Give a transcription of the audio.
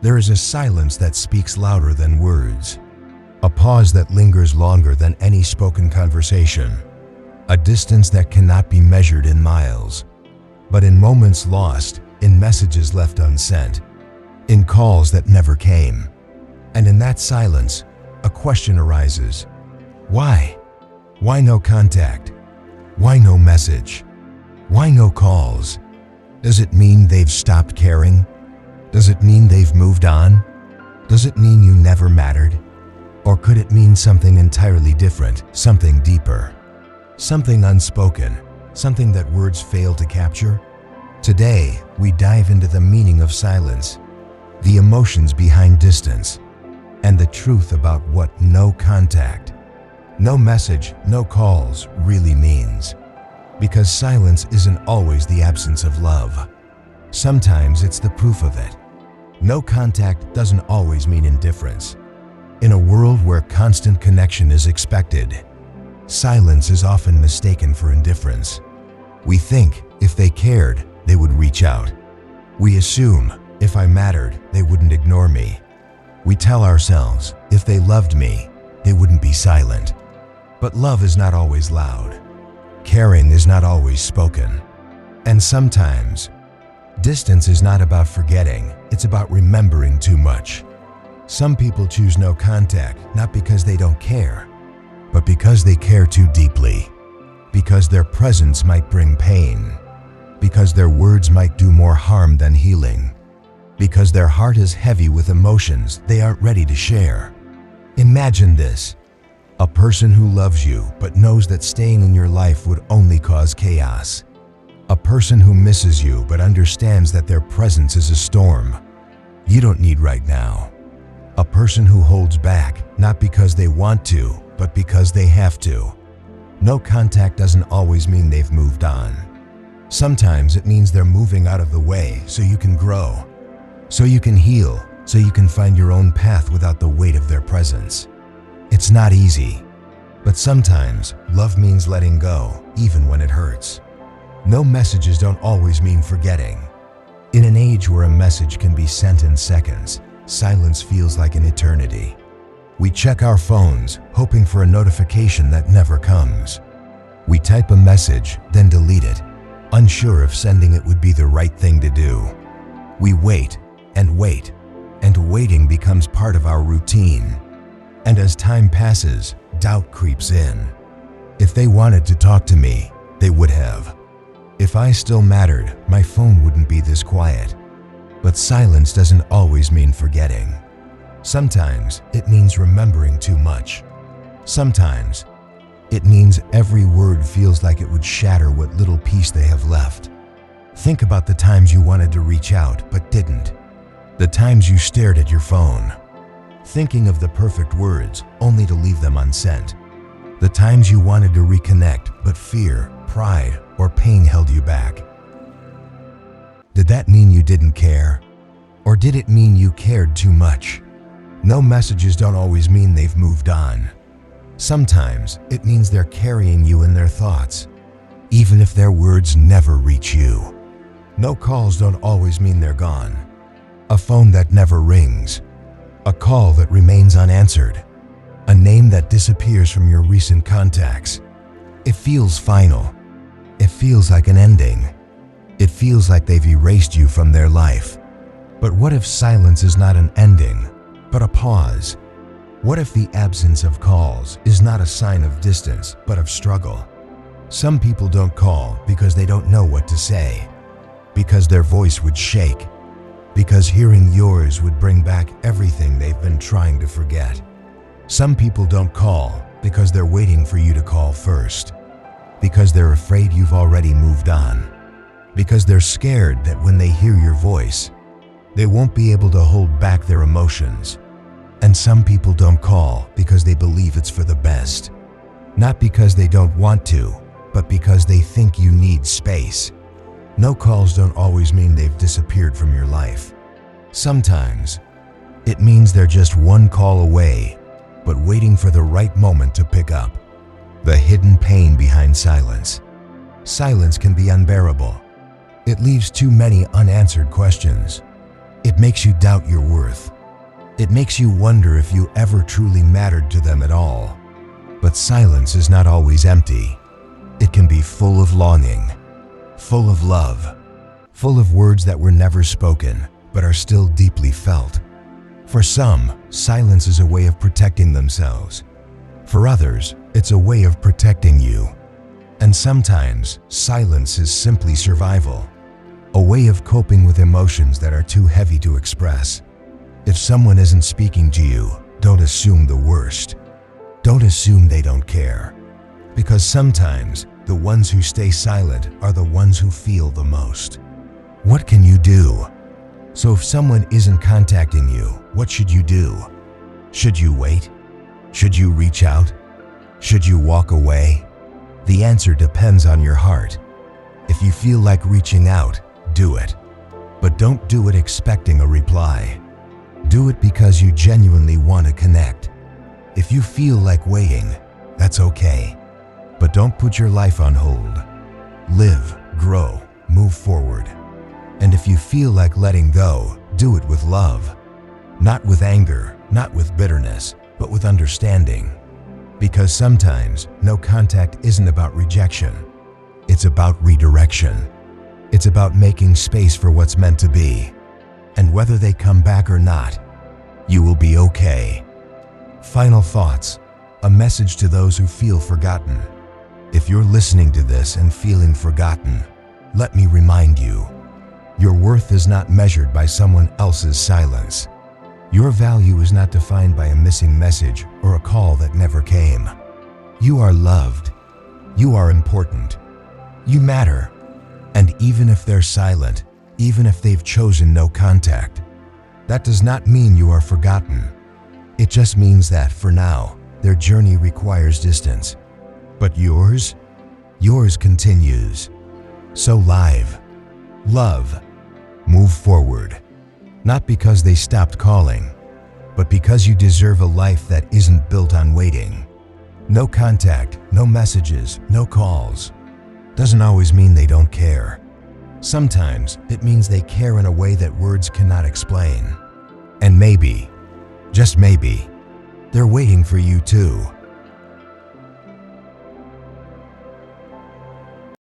There is a silence that speaks louder than words, a pause that lingers longer than any spoken conversation, a distance that cannot be measured in miles, but in moments lost, in messages left unsent, in calls that never came. And in that silence, a question arises. Why? Why no contact? Why no message? Why no calls? Does it mean they've stopped caring? Does it mean they've moved on? Does it mean you never mattered? Or could it mean something entirely different, something deeper, something unspoken, something that words fail to capture? Today, we dive into the meaning of silence, the emotions behind distance, and the truth about what no contact, no message, no calls really means. Because silence isn't always the absence of love. Sometimes it's the proof of it. No contact doesn't always mean indifference. In a world where constant connection is expected, silence is often mistaken for indifference. We think if they cared, they would reach out. We assume if I mattered, they wouldn't ignore me. We tell ourselves if they loved me, they wouldn't be silent. But love is not always loud. Caring is not always spoken. And sometimes, distance is not about forgetting, it's about remembering too much. Some people choose no contact, not because they don't care, but because they care too deeply. Because their presence might bring pain. Because their words might do more harm than healing. Because their heart is heavy with emotions they aren't ready to share. Imagine this. A person who loves you but knows that staying in your life would only cause chaos. A person who misses you but understands that their presence is a storm you don't need right now. A person who holds back, not because they want to, but because they have to. No contact doesn't always mean they've moved on. Sometimes it means they're moving out of the way so you can grow, so you can heal, so you can find your own path without the weight of their presence. It's not easy, but sometimes love means letting go, even when it hurts. No messages don't always mean forgetting. In an age where a message can be sent in seconds, silence feels like an eternity. We check our phones, hoping for a notification that never comes. We type a message, then delete it, unsure if sending it would be the right thing to do. We wait, and waiting becomes part of our routine. And as time passes, doubt creeps in. If they wanted to talk to me, they would have. If I still mattered, my phone wouldn't be this quiet. But silence doesn't always mean forgetting. Sometimes it means remembering too much. Sometimes it means every word feels like it would shatter what little peace they have left. Think about the times you wanted to reach out but didn't. The times you stared at your phone, thinking of the perfect words only to leave them unsent. The times you wanted to reconnect but fear, pride, or pain held you back. Did that mean you didn't care? Or did it mean you cared too much? No messages don't always mean they've moved on. Sometimes it means they're carrying you in their thoughts, even if their words never reach you. No calls don't always mean they're gone. A phone that never rings. A call that remains unanswered. A name that disappears from your recent contacts. It feels final. It feels like an ending. It feels like they've erased you from their life. But what if silence is not an ending, but a pause? What if the absence of calls is not a sign of distance, but of struggle? Some people don't call because they don't know what to say, because their voice would shake, because hearing yours would bring back everything they've been trying to forget. Some people don't call because they're waiting for you to call first, because they're afraid you've already moved on, because they're scared that when they hear your voice, they won't be able to hold back their emotions. And some people don't call because they believe it's for the best, not because they don't want to, but because they think you need space. No calls don't always mean they've disappeared from your life. Sometimes it means they're just one call away, but waiting for the right moment to pick up. The hidden pain behind silence. Silence can be unbearable. It leaves too many unanswered questions. It It makes you doubt your worth. It makes you wonder if you ever truly mattered to them at all. But silence is not always empty. It can be full of longing, full of love, full of words that were never spoken but are still deeply felt. For some, silence is a way of protecting themselves. For others, it's a way of protecting you. And sometimes, silence is simply survival, a way of coping with emotions that are too heavy to express. If someone isn't speaking to you, don't assume the worst. Don't assume they don't care. Because sometimes, the ones who stay silent are the ones who feel the most. What can you do? So if someone isn't contacting you, what should you do? Should you wait? Should you reach out? Should you walk away? The answer depends on your heart. If you feel like reaching out, do it. But don't do it expecting a reply. Do it because you genuinely want to connect. If you feel like waiting, that's okay. But don't put your life on hold. Live, grow, move forward. And if you feel like letting go, do it with love. Not with anger, not with bitterness, but with understanding. Because sometimes, no contact isn't about rejection. It's about redirection. It's about making space for what's meant to be. And whether they come back or not, you will be okay. Final thoughts. A message to those who feel forgotten. If you're listening to this and feeling forgotten, let me remind you, your worth is not measured by someone else's silence. Your value is not defined by a missing message or a call that never came. You are loved. You are important. You matter. And even if they're silent, even if they've chosen no contact, that does not mean you are forgotten. It just means that, for now, their journey requires distance. But yours continues. So love, move forward. Not because they stopped calling, but because you deserve a life that isn't built on waiting. No contact, no messages, no calls. Doesn't always mean they don't care. Sometimes it means they care in a way that words cannot explain. And maybe, just maybe, they're waiting for you too.